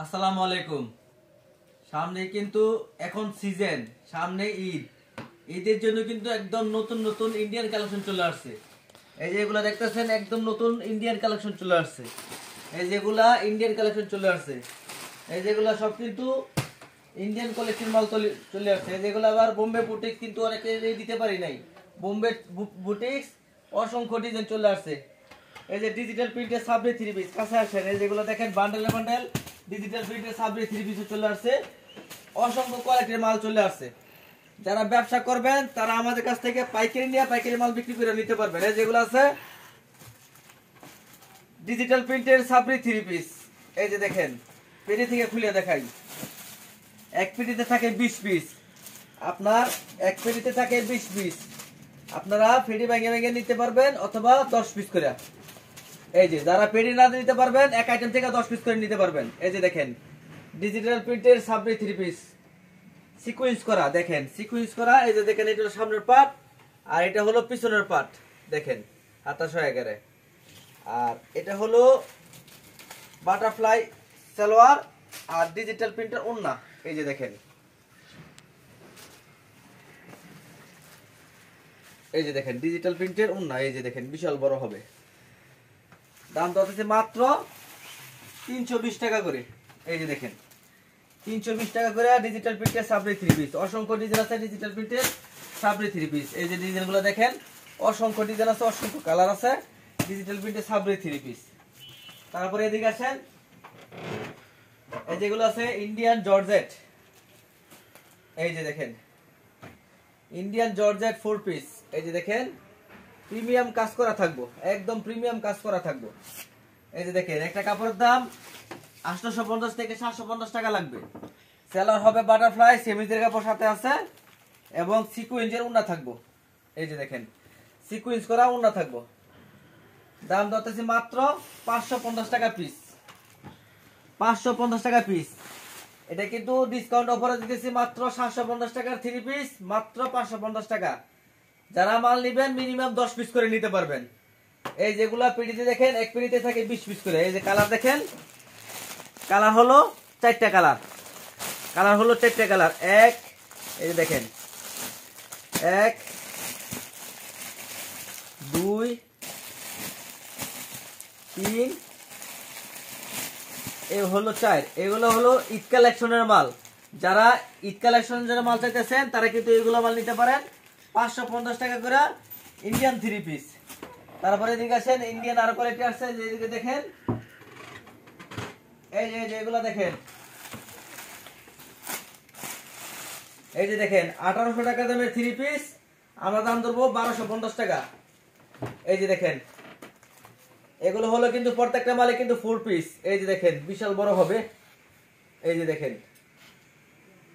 আসসালামু আলাইকুম। সামনে কিন্তু এখন সিজন, সামনে ঈদ। ঈদের জন্য কিন্তু একদম নতুন নতুন ইন্ডিয়ান কালেকশন চলে আসছে। এই যে এগুলা দেখতেছেন, একদম নতুন ইন্ডিয়ান কালেকশন চলে আসছে। এই যেগুলা ইন্ডিয়ান কালেকশন চলে আসছে, এই যেগুলা সব কিন্তু ইন্ডিয়ান কালেকশন মাল চলে আসছে। এই যেগুলো আবার বোম্বে বুটিক্স কিন্তু অনেকে দিতে পারি নাই। বোম্বে বুটিক্স অসংখ্য ডিজাইন চলে আসছে। এই যে ডিজিটাল প্রিন্টের সাবরি 3 পিস কাছে আসেন, এই যেগুলো দেখেন বান্ডেলে বান্ডেল ডিজিটাল প্রিন্টের সাবরি 3 পিস চলে আসছে। অসংখ্য কোয়ালিটির মাল চলে আসছে। যারা ব্যবসা করবেন তারা আমাদের কাছ থেকে পাইকারি নিয়ে পাইকারি মাল বিক্রি করে নিতে পারবেন। এই যেগুলো আছে ডিজিটাল প্রিন্টের সাবরি 3 পিস। এই যে দেখেন, পেটি থেকে খুলে দেখাই। এক পেটিতে থাকে 20 পিস, আপনার এক পেটিতে থাকে 20 পিস। আপনারা পেটি ভেঙে ভেঙে নিতে পারবেন অথবা 10 পিস করে। এই যে যারা পেটি না নিতে পারবেন, এক আইটেম থেকে 10 পিস করে নিতে পারবেন। এই যে দেখেন ডিজিটাল প্রিন্টের সাবরি 3 পিস সিকোয়েন্স করা, দেখেন সিকোয়েন্স করা। এই যে দেখেন, এটা হলো সামনের পার্ট আর এটা হলো পিছনের পার্ট। দেখেন হাতা সহকারে। আর এটা হলো বাটারফ্লাই সালোয়ার আর ডিজিটাল প্রিন্টার ওন্না। এই যে দেখেন, এই যে দেখেন ডিজিটাল প্রিন্টের ওন্না। এই যে দেখেন বিশাল বড় হবে। দাম তো আছে মাত্র 320 টাকা করে। এই যে দেখেন 320 টাকা করে ডিজিটাল প্রিন্টের সাবরি 3 পিস। অসংখ্য ডিজাইন আছে ডিজিটাল প্রিন্টের সাবরি 3 পিস। এই যে ডিজাইনগুলো দেখেন, অসংখ্য ডিজাইন আছে, অসংখ্য কালার আছে ডিজিটাল প্রিন্টের সাবরি 3 পিস। তারপরে এদিকে আসেন, এই যেগুলো আছে ইন্ডিয়ান জর্জেট। এই যে দেখেন ইন্ডিয়ান জর্জেট 4 পিস। এই যে দেখেন প্রিমিয়াম কাজ করা থাকবো, একদম প্রিমিয়াম কাজ করা থাকবো। এই যে দেখেন একটা কাপড়ের দাম 850 থেকে 750 টাকা লাগবে। সেলার হবে বাটারফ্লাই, সেমিজের কাপড় সাথে আছে এবং সিকোয়েন্সের ওন্না থাকবো। এই যে দেখেন সিকোয়েন্স করা ওন্না থাকবো। দাম ধরতেছি মাত্র 550 টাকা পিস। 550 টাকা পিস। এটা কিন্তু ডিসকাউন্ট অফারে দিতেছি মাত্র 750 টাকার 3 পিস, মাত্র 550 টাকা। যারা মাল নেবেন মিনিমাম 10 পিস করে নিতে পারবেন। এই যেগুলা পিডিতে দেখেন, এক পিডিতে থাকে 20 পিস করে। এই যে কালার দেখেন, কালার হলো 4টা কালার, কালার হলো 4টা কালার। এক, এই যে দেখেন 1 2 3, এই হলো 4। এগুলো হলো ঈদ কালেকশনের মাল। যারা ঈদ কালেকশনের মাল চাইতেছেন তারা কিন্তু এগুলো মাল নিতে পারেন 550 টাকা করে ইন্ডিয়ান 3 পিস। তারপরে এদিকে আসেন, ইন্ডিয়ান আর কোয়ালিটি আসছে। যেদিকে দেখেন, এই যে এগুলো দেখেন, এই যে দেখেন 1800 টাকা দামের 3 পিস আমরা দাম ধরবো 1250 টাকা। এই যে দেখেন এগুলো হলো কিন্তু প্রত্যেকটা মালে কিন্তু 4 পিস। এই যে দেখেন বিশাল বড় হবে। এই যে দেখেন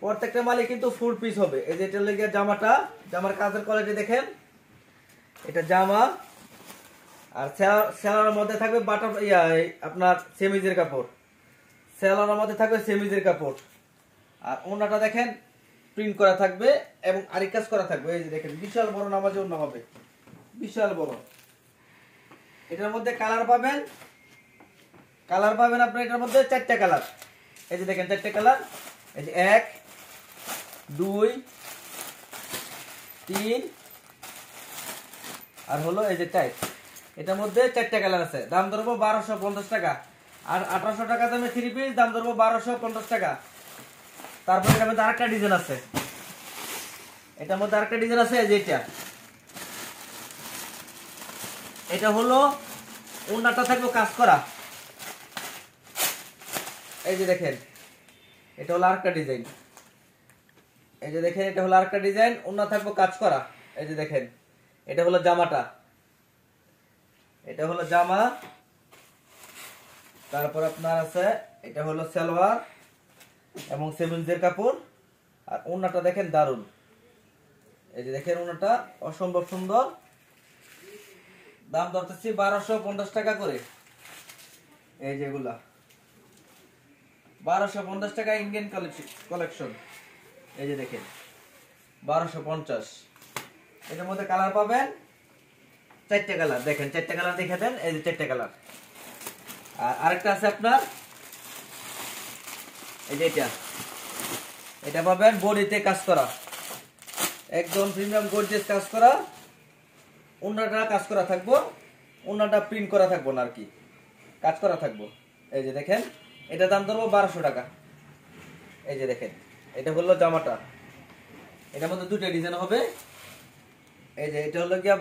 প্রত্যেকটা মালে কিন্তু 4 পিস হবে। এই যে এটা লেগে জামাটা, জামার কাজের কোয়ালিটি দেখেন, এটা জামা আর সেলারের মধ্যে থাকবে বাটার আপনার সেমিজের কাপড়। সেলারের মধ্যে থাকবে সেমিজের কাপড় আর ওন্নাটা দেখেন প্রিন্ট করা থাকবে এবং আরি কাজ করা থাকবে। এই যে দেখেন বিশাল বড় নামাজে ওন্না হবে, বিশাল বড়। এটার মধ্যে কালার পাবেন, কালার পাবেন আপনার এটার মধ্যে 4টা কালার। এই যে দেখেন 4টা কালার। এই যে 1 2 3 আর হলো এই যে 4। এটার মধ্যে 4টা কালার আছে। দাম ধরবো 1250 টাকা। আর 1800 টাকা দামে 3 পিস দাম ধরবো 1250 টাকা। তারপরে এটার মধ্যে আরেকটা ডিজাইন আছে, এটার মধ্যে আরেকটা ডিজাইন আছে। এই যে এটা হলো ওন্নাটা থাকবে কাজ করা। এই যে দেখেন এটা হলো আরেকটা ডিজাইন। এই যে দেখেন এটা হলো আরেকটা ডিজাইন, ওন্না থাকবে কাজ করা। এই যে দেখেন এটা হলো জামাটা, এটা হলো জামা। তারপর আপনার আছে এটা হলো সালোয়ার এবং সেমিজের কাপড় আর ওন্নাটা দেখেন দারুন। এই যে দেখেন ওন্নাটা অসম্ভব সুন্দর। দাম ধরতেছি 1250 টাকা করে। এই যেগুলা 1250 টাকা ইন্ডিয়ান কালেকশন। এই যে দেখেন 1250। এটার মধ্যে কালার পাবেন 4টা কালার। দেখেন 4টা কালার দেখে দেন, এই যে 4টা কালার। আর আরেকটা আছে আপনার এই যে এটা পাবেন বডিতে কাজ করা, একদম প্রিমিয়াম গর্জিয়াস কাজ করা, ওন্নাটা কাজ করা থাকবো, ওন্নাটা প্রিন্ট করা থাকবো না আর কি, কাজ করা থাকবো। এই যে দেখেন এটা দাম ধরবো 1200 টাকা। এই যে দেখেন এটা হলো জামাটা, এটার মধ্যে দুটো ডিজাইন হবে। এই যে এটা হলো গিয়া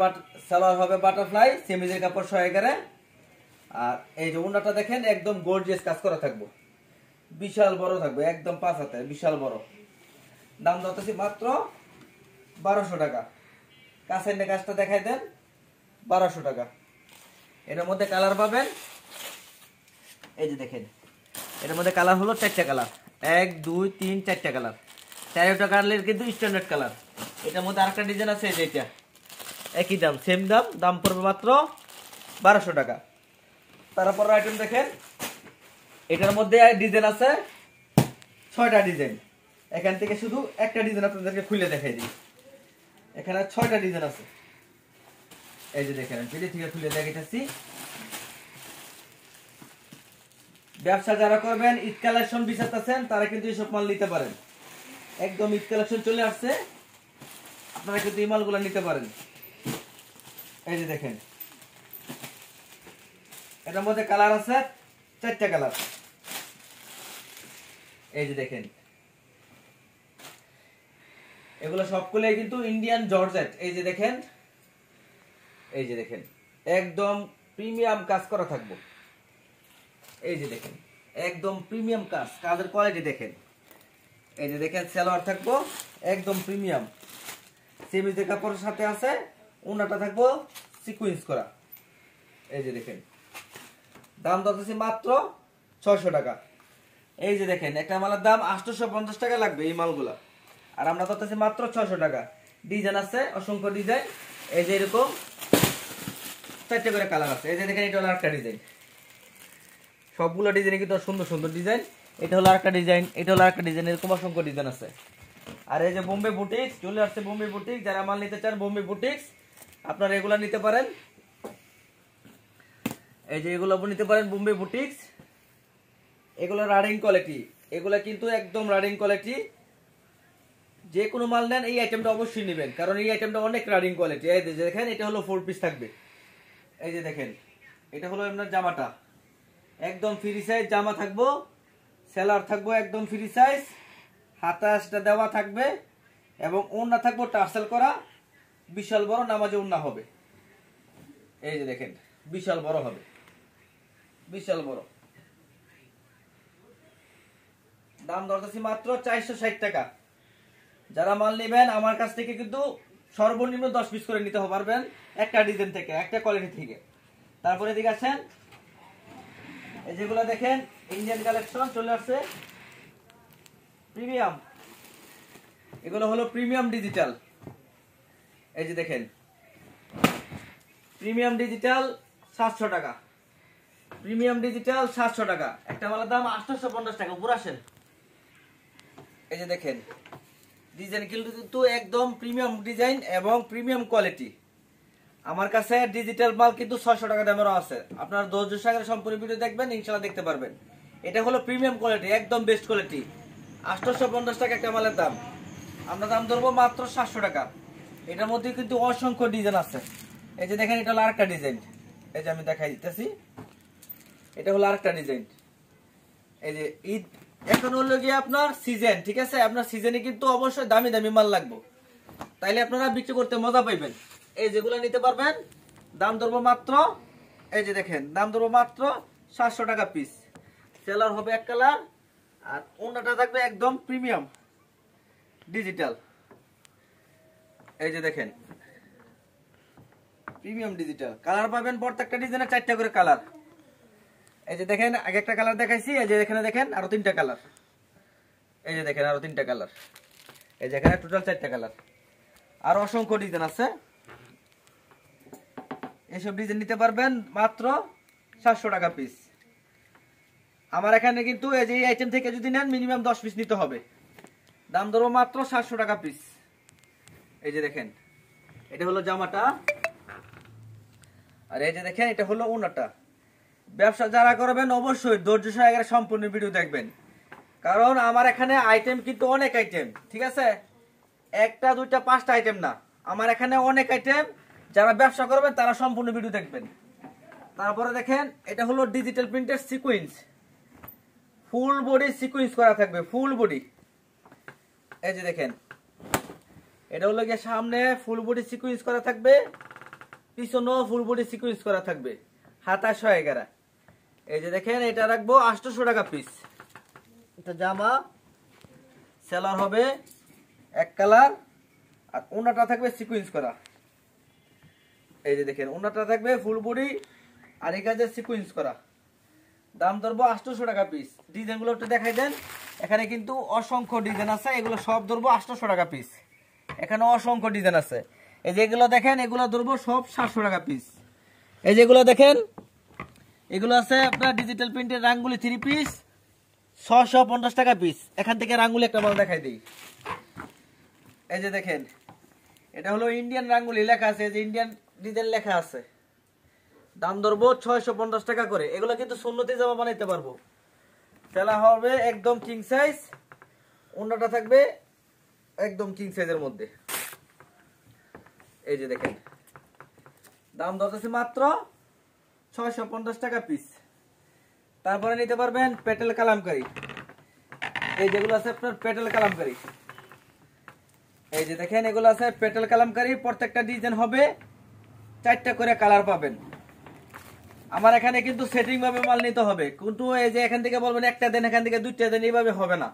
সালোয়ার হবে বাটারফ্লাই, সেমিজের কাপড় 111। আর এই যে ওন্নাটা দেখেন একদম গর্জিয়াস কাজ করা থাকবো, বিশাল বড় থাকবে, একদম 5 হাতে বিশাল বড়। দাম ধরতেছি মাত্র 1200 টাকা। কাছের কাজটা দেখাই দেন, 1200 টাকা। এটার মধ্যে কালার পাবেন, এই যে দেখেন এটার মধ্যে কালার হলো 4টা কালার, 1 2 3 4টা কালার, 4টা কালারের কিন্তু স্ট্যান্ডার্ড কালার। এটার মধ্যে আরেকটা ডিজাইন আছে, এই যে এটা একই দাম, সেম দাম, দাম পড়বে মাত্র 1200 টাকা। তারপর আইটেম দেখেন, এটার মধ্যে ডিজাইন আছে 6টা ডিজাইন। এখান থেকে শুধু একটা ডিজাইন আপনাদেরকে খুলে দেখাই দিই। এখানে 6টা ডিজাইন আছে, এই যে দেখেন পেজ থেকে খুলে দেখাইতেছি। ব্যবসা যারা করবেন, ঈদ কালেকশন বিচারতেছেন, তারা কিন্তু এইসব মাল নিতে পারেন। একদম ঈদ কালেকশন চলে আসছে, আপনারা কিন্তু এই মালগুলো নিতে পারেন। এই যে দেখেন এটার মধ্যে কালার আছে 4টা কালার। এই যে দেখেন এগুলো সবগুলো কিন্তু ইন্ডিয়ান জর্জেট। এই যে দেখেন, এই যে দেখেন একদম প্রিমিয়াম কাজ করা থাকবো। এই যে দেখেন একদম প্রিমিয়াম কাজ, কাজের কোয়ালিটি দেখেন। এই যে দেখেন সালোয়ার থাকবো একদম প্রিমিয়াম, সেমিজের কাপড়ের সাথে আছে, ওন্নাটা থাকবো সিকোয়েন্স করা। এই যে দেখেন দাম ধরতেছি মাত্র 600 টাকা। এই যে দেখেন একটা মালের দাম 850 টাকা লাগবে এই মালগুলা, আর আমরা ধরতেছি মাত্র 600 টাকা। ডিজাইন আছে অসংখ্য ডিজাইন, এই যে এরকম 4টা করে কালার আছে। এই যে দেখেন এটা হলো আরেকটা ডিজাইন, সবগুলো ডিজাইন কিন্তু সুন্দর সুন্দর ডিজাইন। এটা হলো আরেকটা ডিজাইন, এটা হলো আরেকটা ডিজাইন, এরকম অসংখ্য ডিজাইন আছে। আর এই যে বোম্বে বুটিক্স চলে আসছে, বোম্বে বুটিক্স যারা মাল নিতে চান বোম্বে বুটিক্স আপনারা এগুলা নিতে পারেন। এই যে এগুলো নিতে পারেন বোম্বে বুটিক্স, এগুলো রানিং কোয়ালিটি, এগুলো কিন্তু একদম রানিং কোয়ালিটি। যে কোনো মাল নেন এই আইটেমটা অবশ্যই নেবেন, কারণ এই আইটেমটা অনেক রানিং কোয়ালিটি। এই যে দেখেন এটা হলো 4 পিস থাকবে। এই যে দেখেন এটা হলো আপনার জামাটা, একদম ফ্রি সাইজ জামা থাকবো, সেলার থাকবো একদম ফ্রি সাইজ, হাতাটা দেওয়া থাকবে এবং ওড়না থাকবো টার্সেল করা, বিশাল বড় নামাজে ওড়না হবে। এই যে দেখেন বিশাল বড় হবে, বিশাল বড়। দাম ধরতেছি মাত্র 460 টাকা। যারা মাল নেবেন আমার কাছ থেকে কিন্তু সর্বনিম্ন 10 পিস করে নিতে পারবেন, একটা ডিজাইন থেকে, একটা কোয়ালিটি থেকে। তারপরে এদিকে আসেন, এই যেগুলো দেখেন ইন্ডিয়ান কালেকশন চলে আসছে প্রিমিয়াম, এগুলো হলো প্রিমিয়াম ডিজিটাল। এই যে দেখেন প্রিমিয়াম ডিজিটাল 700 টাকা, প্রিমিয়াম ডিজিটাল 700 টাকা। একটা মালের দাম 850 টাকা। উপর আসেন, এই যে দেখেন ডিজাইন কিন্তু একদম প্রিমিয়াম ডিজাইন এবং প্রিমিয়াম কোয়ালিটি। আমার কাছে ডিজিটাল মাল কিন্তু 600 টাকা দামেরও আছে, আপনার ধৈর্য সহকারে সম্পূর্ণ ভিডিও দেখবেন, ইনশাআল্লাহ দেখতে পারবেন। এটা হলো প্রিমিয়াম কোয়ালিটি, একদম বেস্ট কোয়ালিটি। 850 টাকা একটা মালের দাম, আমরা দাম ধরবো মাত্র 700 টাকা। এটার মধ্যে কিন্তু অসংখ্য ডিজাইন আছে। এই যে দেখেন এটা হলো আরেকটা ডিজাইন, এই যে আমি দেখাই দিতেছি, এটা হলো আরেকটা ডিজাইন। এই যে ঈদ এখন হলো গিয়ে আপনার সিজন, ঠিক আছে, আপনার সিজনে কিন্তু অবশ্যই দামি দামি মাল লাগবে, তাইলে আপনারা বিক্রি করতে মজা পাইবেন। এই যেগুলো নিতে পারবেন, দাম ধরবো মাত্র, এই যে দেখেন দাম ধরবো মাত্র 700 টাকা পিস। সেলার হবে এক কালার, আর ওন্নাটা থাকবে একদম প্রিমিয়াম ডিজিটাল। এই যে দেখেন প্রিমিয়াম ডিজিটাল কালার পাবেন, প্রত্যেকটা ডিজাইনে 4টা করে কালার। এই যে দেখেন আগে একটা কালার দেখাইছি, এই যে এখানে দেখেন আরো 3টা কালার, এই যে দেখেন আরো 3টা কালার, এই যে এখানে টোটাল 4টা কালার। আর অসংখ্য ডিজাইন আছে, এইসব ডিজাইন নিতে পারবেন মাত্র 700 টাকা পিস। আমার এখানে কিন্তু এই যে আইটেম থেকে যদি নেন মিনিমাম 10 পিস নিতে হবে, দাম ধরবো মাত্র 700 টাকা পিস। এই যে দেখেন এটা হলো জামাটা, আর এই যে দেখেন এটা হলো ওন্নাটা। ব্যবসা যারা করবেন অবশ্যই ধৈর্য সহকারে সম্পূর্ণ ভিডিও দেখবেন। কারণ আমার এখানে আইটেম কিন্তু অনেক আইটেম, ঠিক আছে, একটা দুইটা পাঁচটা আইটেম না, আমার এখানে অনেক আইটেম। যারা ব্যবসা করবেন তারা সম্পূর্ণ ভিডিও দেখবেন। তারপরে দেখেন এটা হলো ডিজিটাল প্রিন্টের সিকোয়েন্স, ফুল বডি সিকোয়েন্স করা থাকবে, ফুল বডি। এই যে দেখেন এটা হলো গিয়ে সামনে ফুল বডি সিকোয়েন্স করা থাকবে, পিছনেও ফুল বডি সিকোয়েন্স করা থাকবে, হাতা 111। এই যে দেখেন এটা রাখবো 800 টাকা পিস। এটা জামা সেলার হবে এক কালার, আর ওনাটা থাকবে সিকোয়েন্স করা। এই যে দেখেন ওনাটা থাকবে ফুল বডি আর এই কাজে সিকোয়েন্স করা। দাম ধরবো 800 টাকা পিস। ডিজাইনগুলো একটু দেখাই দেন। এখানে কিন্তু অসংখ্য ডিজাইন আছে, এগুলো সব ধরবো 800 টাকা পিস। এখানে অসংখ্য ডিজাইন আছে। এই যেগুলো দেখেন এগুলো ধরবো সব 700 টাকা পিস। এই যেগুলো দেখেন এগুলো আছে আপনার ডিজিটাল প্রিন্টের রাঙ্গুলি 3 পিস 650 টাকা পিস। এখান থেকে রাঙ্গুলি একটা মাল দেখাই দিই। এই যে দেখেন এটা হলো ইন্ডিয়ান রাঙ্গুলি, লেখা আছে, এই যে ইন্ডিয়ান ডিজাইন লেখা আছে। দাম ধরবো 650 টাকা করে। এগুলো কিন্তু সুন্নতি জামা বানাইতে পারবো। সেলা হবে একদম কিং সাইজ, ওন্নাটা থাকবে একদম কিং সাইজের মধ্যে। এই যে দেখেন দাম ধরতেছে মাত্র 650 টাকা পিস। তারপরে নিতে পারবেন পেটেল কালামকারী। এই যেগুলো আছে আপনার পেটেল কালামকারী, এই যে দেখেন এগুলো আছে পেটেল কালামকারী। প্রত্যেকটা ডিজাইন হবে 4টা করে কালার পাবেন। আমার এখানে কিন্তু সেটিং ভাবে মাল নিতে হবে, কিন্তু এই যে এখান থেকে বলবেন একটা দেন, এখান থেকে 2টা দেন, এইভাবে হবে না।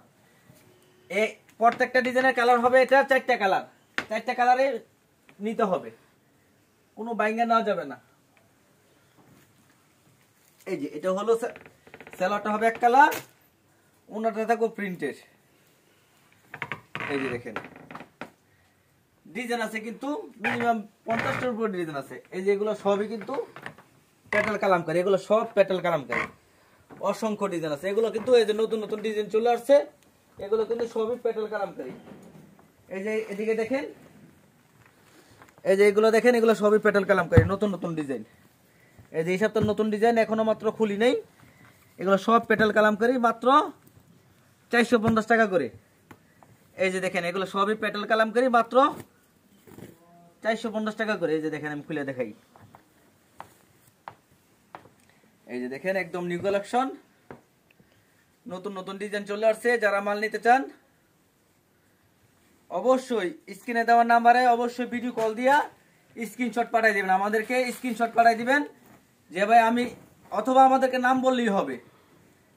এই প্রত্যেকটা ডিজাইনের কালার হবে এটা 4টা কালার, 4টা কালারে নিতে হবে, কোনো বাইঙ্গা নেওয়া যাবে না। এই যে এটা হলো সেলারটা হবে এক কালার, ওনাটা থাকবে প্রিন্টের। এই যে দেখেন ডিজাইন আছে কিন্তু মিনিমাম 50টার উপর ডিজাইন আছে। এই যে এগুলো সবই কিন্তু পেটাল কালামকারী, এগুলো সব পেটাল কালামকারী, অসংখ্য ডিজাইন আছে। এগুলো কিন্তু এই যে নতুন নতুন ডিজাইন চলে আসছে, এগুলো কিন্তু সবই পেটাল কালামকারী। এই যে এদিকে দেখেন, এই যে এগুলো দেখেন এগুলো সবই পেটাল কালামকারী, নতুন নতুন ডিজাইন। এই যে এই সপ্তাহ নতুন ডিজাইন এখনো মাত্র খুলি নেই, এগুলো সব পেটাল কালামকারী, মাত্র 450 টাকা করে। এই যে দেখেন এগুলো সবই পেটাল কালামকারী, মাত্র 450 টাকা করে। এই যে দেখেন আমি খুলে দেখাই। এই যে দেখেন একদম নিউ কালেকশন, নতুন নতুন ডিজাইন চলে আসছে। যারা মাল নিতে চান অবশ্যই স্ক্রিনে দেওয়া নাম্বারে অবশ্যই ভিডিও কল দিয়া স্ক্রিনশট পাঠিয়ে দিবেন, আমাদেরকে স্ক্রিনশট পাঠিয়ে দিবেন যে ভাই আমি, অথবা আমাদেরকে নাম বললেই হবে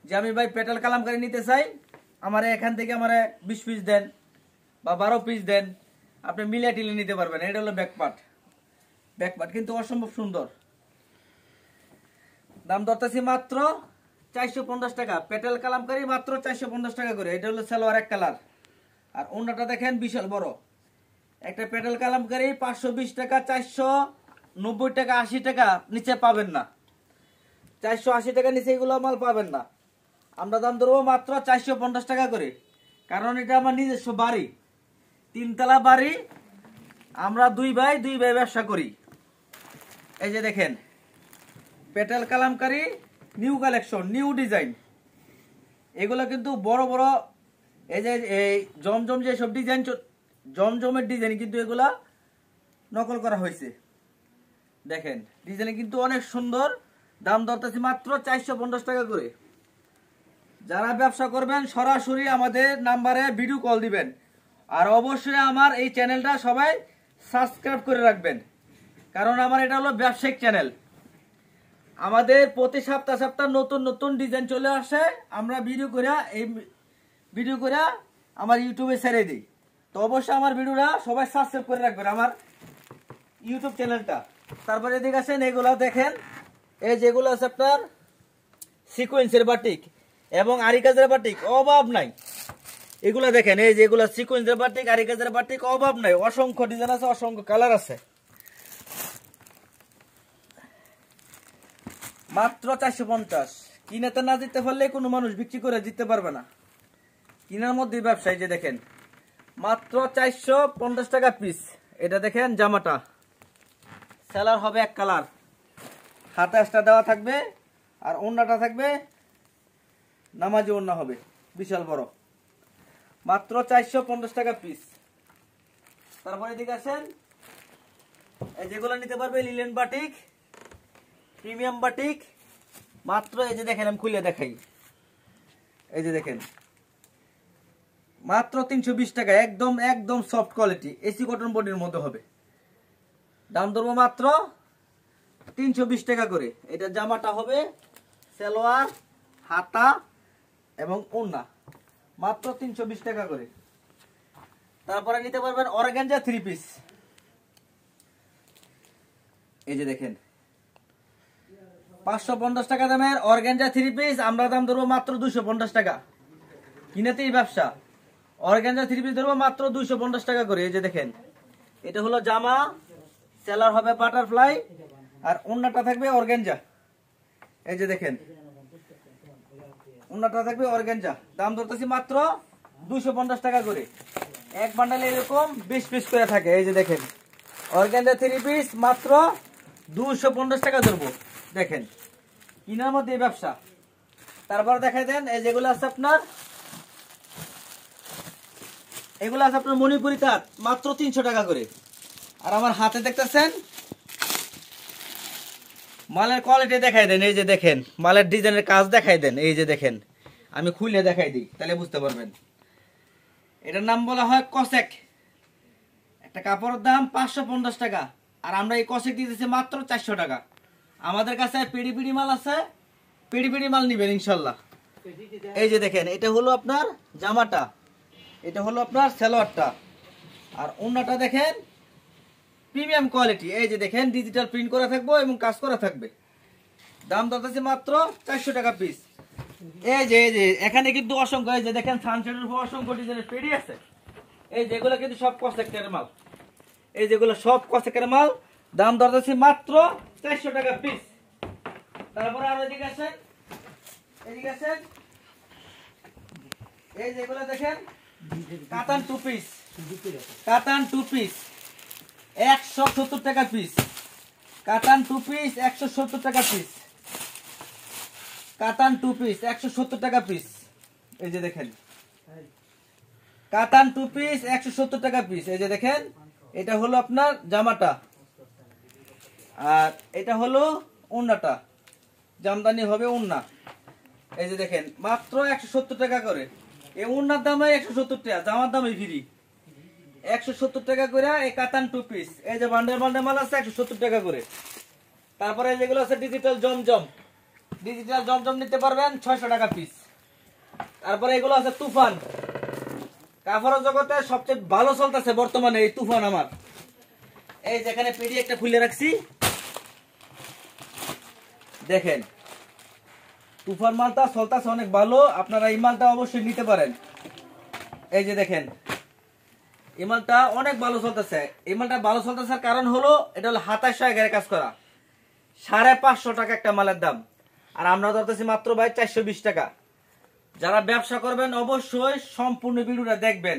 যে আমি ভাই পেটাল কালামকারী নিতে চাই, আমারে এখান থেকে আমারে 20 পিস দেন বা 12 পিস দেন, আপনি মিলিয়ে টিলে নিতে পারবেন। এটা হলো ব্যাকপার্ট, ব্যাকপার্ট কিন্তু অসম্ভব সুন্দর। দাম ধরতেছি মাত্র 450 টাকা, পেটাল কালামকারী মাত্র 450 টাকা করে। এটা হলো সালোয়ার এক কালার, আর ওন্নাটা দেখেন বিশাল বড়। একটা পেটাল কালামকারী 520 টাকা, 490 টাকা, 80 টাকা নিচে পাবেন না, 480 টাকা নিচে এগুলো মাল পাবেন না। আমরা দাম ধরবো মাত্র 450 টাকা করে, কারণ এটা আমার নিজস্ব বাড়ি, 3তলা বাড়ি, আমরা দুই ভাই ব্যবসা করি। এই যে দেখেন petal Kalamkari new collection, new design, এগুলো কিন্তু বড় বড়, এই যে এই জমজম যে সব ডিজাইন, জমজমের ডিজাইন কিন্তু এগুলা নকল করা হয়েছে। দেখেন ডিজাইন কিন্তু অনেক সুন্দর। দাম ধরতেছি মাত্র 450 টাকা করে। যারা ব্যবসা করবেন সরাসরি আমাদের নাম্বারে ভিডিও কল দিবেন, আর অবশ্যই আমার এই চ্যানেলটা সবাই সাবস্ক্রাইব করে রাখবেন, কারণ আমার এটা হলো ব্যবসায়িক চ্যানেল। আমাদের প্রতি সপ্তাহ নতুন নতুন ডিজাইন চলে আসে, আমরা ভিডিও করে আমার ইউটিউবে ছেড়ে দিই। তো অবশ্যই আমার ভিডিওটা সবাই সাবস্ক্রাইব করে রাখবেন, আমার ইউটিউব চ্যানেলটা। তারপরে এদিকে আসেন, এগুলো দেখেন, এই যেগুলো আছে আপনার সিকোয়েন্সের বাটিক এবং আরি কাজের বাটিক, অভাব নাই। এগুলো দেখেন, এই যেগুলো সিকোয়েন্সের বাটিক, আরি কাজের বাটিক, অভাব নাই, অসংখ্য ডিজাইন আছে, অসংখ্য কালার আছে। মাত্র 450। কিনাতে না দিতে পারলে কোনো মানুষ বিক্রি করে দিতে পারবে না, কিনার মধ্যে ব্যবসায়ী। যে দেখেন মাত্র 450 টাকা পিস। এটা দেখেন জামাটা সেলার হবে এক কালার, হাতে আসটা দেওয়া থাকবে, আর ওন্নাটা থাকবে নামাজি ওন্না হবে বিশাল বড়, মাত্র 450 টাকা পিস। তারপরে এদিকে আসেন, এই যেগুলো নিতে পারবে লিলেন বাটিক, প্রিমিয়াম বাটিক, মাত্র এই যে দেখেন, আমি খুলে দেখাই, এই যে দেখেন মাত্র 320 টাকা, একদম একদম সফট কোয়ালিটি, এসি কটন বডির মধ্যে হবে। দাম ধরবো মাত্র 320 টাকা করে। এটা জামাটা হবে সালোয়ার, হাতা এবং ওড়না, মাত্র 320 টাকা করে। তারপরে নিতে পারবেন অর্গানজা 3 পিস, এই যে দেখেন 550 টাকা দামের অর্গানজা 3 পিস, আমরা দাম ধরবো মাত্র 250 টাকা। কিনেতেই ব্যবসা। অর্গানজা 3 পিস ধরবো মাত্র 250 টাকা করে। এই যে দেখেন, এটা হলো জামা, সেলার হবে বাটারফ্লাই, আর ওড়নাটা থাকবে অর্গানজা। এই যে দেখেন ওড়নাটা থাকবে অর্গানজা, দাম ধরতেছি মাত্র 250 টাকা করে। এক বান্ডালে এরকম 20 পিস করে থাকে। এই যে দেখেন অর্গানজা 3 পিস মাত্র 250 টাকা ধরবো। দেখেন কিনার মধ্যে ব্যবসা। তারপর দেখাই দেন, এই যেগুলো আছে আপনার, এগুলো আছে আপনার মণিপুরি তাঁত, মাত্র 300 টাকা করে। আর আমার হাতে দেখতেছেন মালের কোয়ালিটি দেখাই দেন, এই যে দেখেন মালের ডিজাইনের কাজ দেখাই দেন। এই যে দেখেন, আমি খুলে দেখাই দিই তাহলে বুঝতে পারবেন। এটার নাম বলা হয় কসেক। একটা কাপড়ের দাম 550 টাকা, আর আমরা এই কসেক দিতেছি মাত্র 400 টাকা। আমাদের কাছে পিড়ি পিড়ি মাল আছে, পিড়ি পিড়ি মাল নিবেন ইনশাল্লাহ। এই যে দেখেন, এটা হলো আপনার জামাটা, এটা হলো আপনার সালোয়ারটা, আর ওড়নাটা দেখেন প্রিমিয়াম কোয়ালিটি। এই যে দেখেন ডিজিটাল প্রিন্ট করা থাকবে এবং কাজ করা থাকবে। দাম দরকার মাত্র 400 টাকা পিস। এই যে এখানে কিন্তু অসংখ্য, এই যে দেখেন সানসেটের উপর অসংখ্য ডিজাইনের পেড়ি আছে। এই যেগুলো কিন্তু সব কসেক্টের মাল, এই যেগুলো সব কসেক্টের মাল। দাম দরকার মাত্র 400 টাকা পিস। তারপরে আর এদিকে আসেন, এদিকে আসেন, এই যেগুলো দেখেন কাতান 2 পিস, কাতান 2 পিস 170 টাকা পিস, কাতান 2 পিস 170 টাকা পিস, কাতান 2 পিস 170 টাকা পিস। এই যে দেখেন কাতান 2 পিস 170 টাকা পিস। এই যে দেখেন, এটা হলো আপনার জামাটা, আর এটা হলো ওড়নাটা, জামদানি হবে ওড়না। এই যে দেখেন মাত্র 170 টাকা করে। এই ওড়নার দাম 170 টাকা, জামার দাম ফ্রি 170 টাকা করে। এই কাতান 2 পিস, এই যে বান্ডেল বান্ডেল মাল আছে 170 টাকা করে। তারপরে যেগুলো আছে ডিজিটাল জমজম, ডিজিটাল জমজম নিতে পারবেন 600 টাকা পিস। তারপরে এগুলো আছে তুফান, কাপড়ের জগতে সবচেয়ে ভালো চলতেছে বর্তমানে এই তুফান আমার। এই যেখানে পেডি একটা খুলে রাখছি, দেখেন তুফান মালটা চলতেছে অনেক ভালো, আপনারা এই মালটা অবশ্যই নিতে পারেন। এই যে দেখেন এই মালটা অনেক ভালো চলতেছে। এই মালটা ভালো চলতেছে কারণ হলো এটা হলো হাতায় সহায়কারে কাজ করা, 550 টাকা একটা মালের দাম, আর আমরা ধরতেছি মাত্র ভাই 420 টাকা। যারা ব্যবসা করবেন অবশ্যই সম্পূর্ণ ভিডিওটা দেখবেন,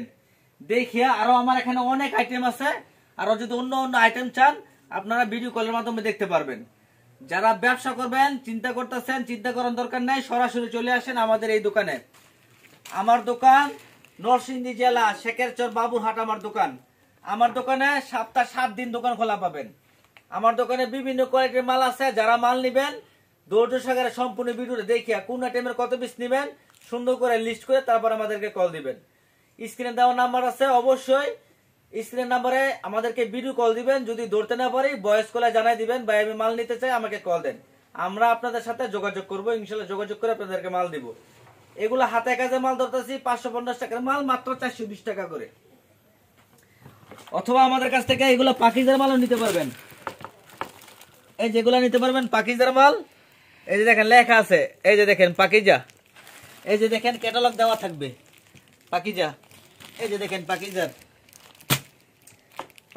দেখিয়া আরো আমার এখানে অনেক আইটেম আছে, আরো যদি অন্য অন্য আইটেম চান আপনারা ভিডিও কলের মাধ্যমে দেখতে পারবেন। যারা ব্যবসা করবেন চিন্তা করতেছেন, চিন্তা করার দরকার নাই, সরাসরি চলে আসেন আমাদের এই দোকানে। আমার দোকান নরসিংদী জেলা শেখেরচর বাবুরহাট আমার দোকান। আমার দোকানে সপ্তাহে 7 দিন দোকান খোলা পাবেন। আমার দোকানে বিভিন্ন কোয়ালিটির মাল আছে। যারা মাল নেবেন ধৈর্য সহকারে সম্পূর্ণ ভিডিওটা দেখিয়া কোন আইটেমের কত পিস নেবেন সুন্দর করে লিস্ট করে তারপর আমাদেরকে কল দিবেন। স্ক্রিনে দেওয়া নাম্বার আছে, অবশ্যই স্ক্রিনের নাম্বারে আমাদেরকে ভিডিও কল দিবেন। যদি ধরতে না পারি ভয়েস কলে জানাই দিবেন, ভাই আমি মাল নিতে চাই, আমাকে কল দেন, আমরা আপনাদের সাথে যোগাযোগ করবো, ইনশাল্লাহ যোগাযোগ করে আপনাদেরকে মাল দিব। এগুলো হাতে কাজে মাল ধরতেছি 550 টাকার মাল মাত্র 420 টাকা করে। অথবা আমাদের কাছ থেকে এগুলো পাকিজার মালও নিতে পারবেন। এই যেগুলো নিতে পারবেন পাকিজার মাল, এই যে দেখেন লেখা আছে, এই যে দেখেন পাকিজা, এই যে দেখেন ক্যাটালগ দেওয়া থাকবে পাকিজা। এই যে দেখেন পাকিজার,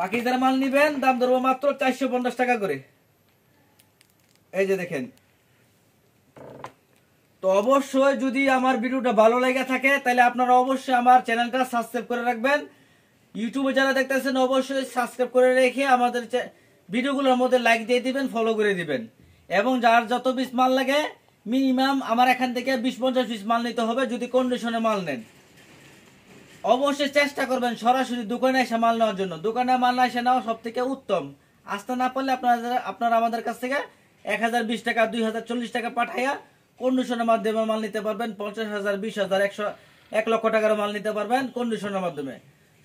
পাকিজার মাল নিবেন দাম ধরবো মাত্র 450 টাকা করে। এই যে দেখেন। তো অবশ্যই যদি আমার ভিডিওটা ভালো লেগে থাকে তাহলে আপনারা অবশ্যই আমার চ্যানেলটা সাবস্ক্রাইব করে রাখবেন। ইউটিউবে যারা দেখতেছেন অবশ্যই সাবস্ক্রাইব করে রেখে আমাদের ভিডিওগুলোর মধ্যে লাইক দিয়ে দিবেন, ফলো করে দিবেন, এবং যার যত পিস মাল লাগে মিনিমাম আমার এখান থেকে 20-50 পিস মাল নিতে হবে যদি কন্ডিশনে মাল নেন। অবশ্যই চেষ্টা করবেন সরাসরি দোকানে এসে মাল নেওয়ার জন্য। দোকানে মাল এসে নেওয়া সব থেকে উত্তম। আসতে না পারলে আপনারা আমাদের কাছ থেকে 1020 টাকা 2040 টাকা পাঠাইয়া কন্ডিশনের মাধ্যমে মাল নিতে পারবেন। 50,000 20,000 1 লক্ষ টাকার মাল নিতে পারবেন কন্ডিশনের মাধ্যমে।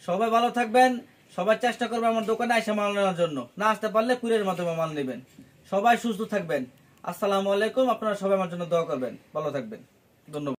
সবাই ভালো থাকবেন, সবাই চেষ্টা করবেন আমার দোকানে এসে মাল নেওয়ার জন্য। না আসতে পারলে কুরিয়ারের মাধ্যমে মাল নেবেন। সবাই সুস্থ থাকবেন। আসসালামু আলাইকুম। আপনারা সবাই আমার জন্য দোয়া করবেন। ভালো থাকবেন। ধন্যবাদ।